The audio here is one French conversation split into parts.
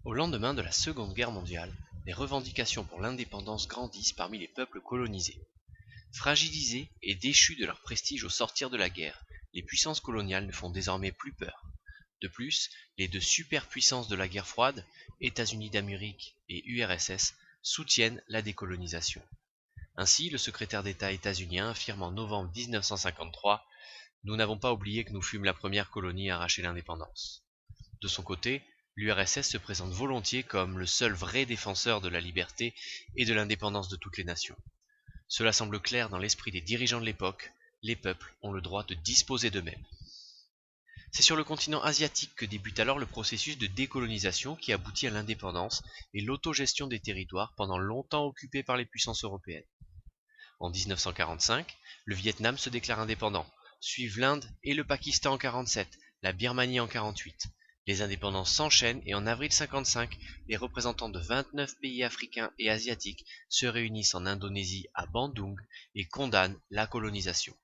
Au lendemain de la Seconde Guerre mondiale, les revendications pour l'indépendance grandissent parmi les peuples colonisés. Fragilisés et déchus de leur prestige au sortir de la guerre, les puissances coloniales ne font désormais plus peur. De plus, les deux superpuissances de la guerre froide, États-Unis d'Amérique et URSS, soutiennent la décolonisation. Ainsi, le secrétaire d'État états-unien affirme en novembre 1953 « Nous n'avons pas oublié que nous fûmes la première colonie à arracher l'indépendance ». De son côté, l'URSS se présente volontiers comme le seul vrai défenseur de la liberté et de l'indépendance de toutes les nations. Cela semble clair dans l'esprit des dirigeants de l'époque, les peuples ont le droit de disposer d'eux-mêmes. C'est sur le continent asiatique que débute alors le processus de décolonisation qui aboutit à l'indépendance et l'autogestion des territoires pendant longtemps occupés par les puissances européennes. En 1945, le Vietnam se déclare indépendant, suivent l'Inde et le Pakistan en 1947, la Birmanie en 1948. Les indépendances s'enchaînent et en avril 1955, les représentants de 29 pays africains et asiatiques se réunissent en Indonésie à Bandung et condamnent la colonisation.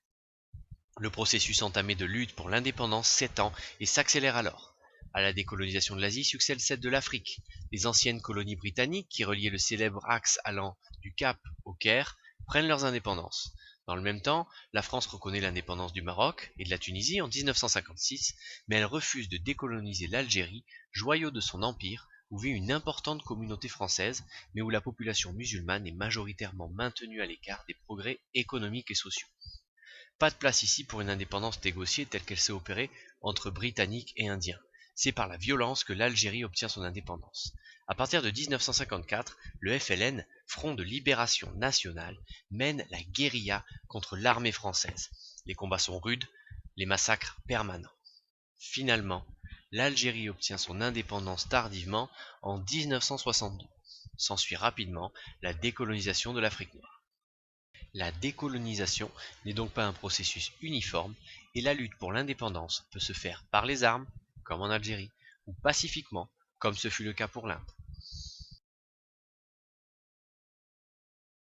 Le processus entamé de lutte pour l'indépendance s'étend et s'accélère alors. À la décolonisation de l'Asie succède celle de l'Afrique. Les anciennes colonies britanniques, qui reliaient le célèbre axe allant du Cap au Caire, prennent leurs indépendances. Dans le même temps, la France reconnaît l'indépendance du Maroc et de la Tunisie en 1956, mais elle refuse de décoloniser l'Algérie, joyau de son empire, où vit une importante communauté française, mais où la population musulmane est majoritairement maintenue à l'écart des progrès économiques et sociaux. Pas de place ici pour une indépendance négociée telle qu'elle s'est opérée entre Britanniques et Indiens. C'est par la violence que l'Algérie obtient son indépendance. À partir de 1954, le FLN, Front de Libération Nationale, mène la guérilla contre l'armée française. Les combats sont rudes, les massacres permanents. Finalement, l'Algérie obtient son indépendance tardivement en 1962. S'ensuit rapidement la décolonisation de l'Afrique noire. La décolonisation n'est donc pas un processus uniforme et la lutte pour l'indépendance peut se faire par les armes, comme en Algérie, ou pacifiquement, comme ce fut le cas pour l'Inde.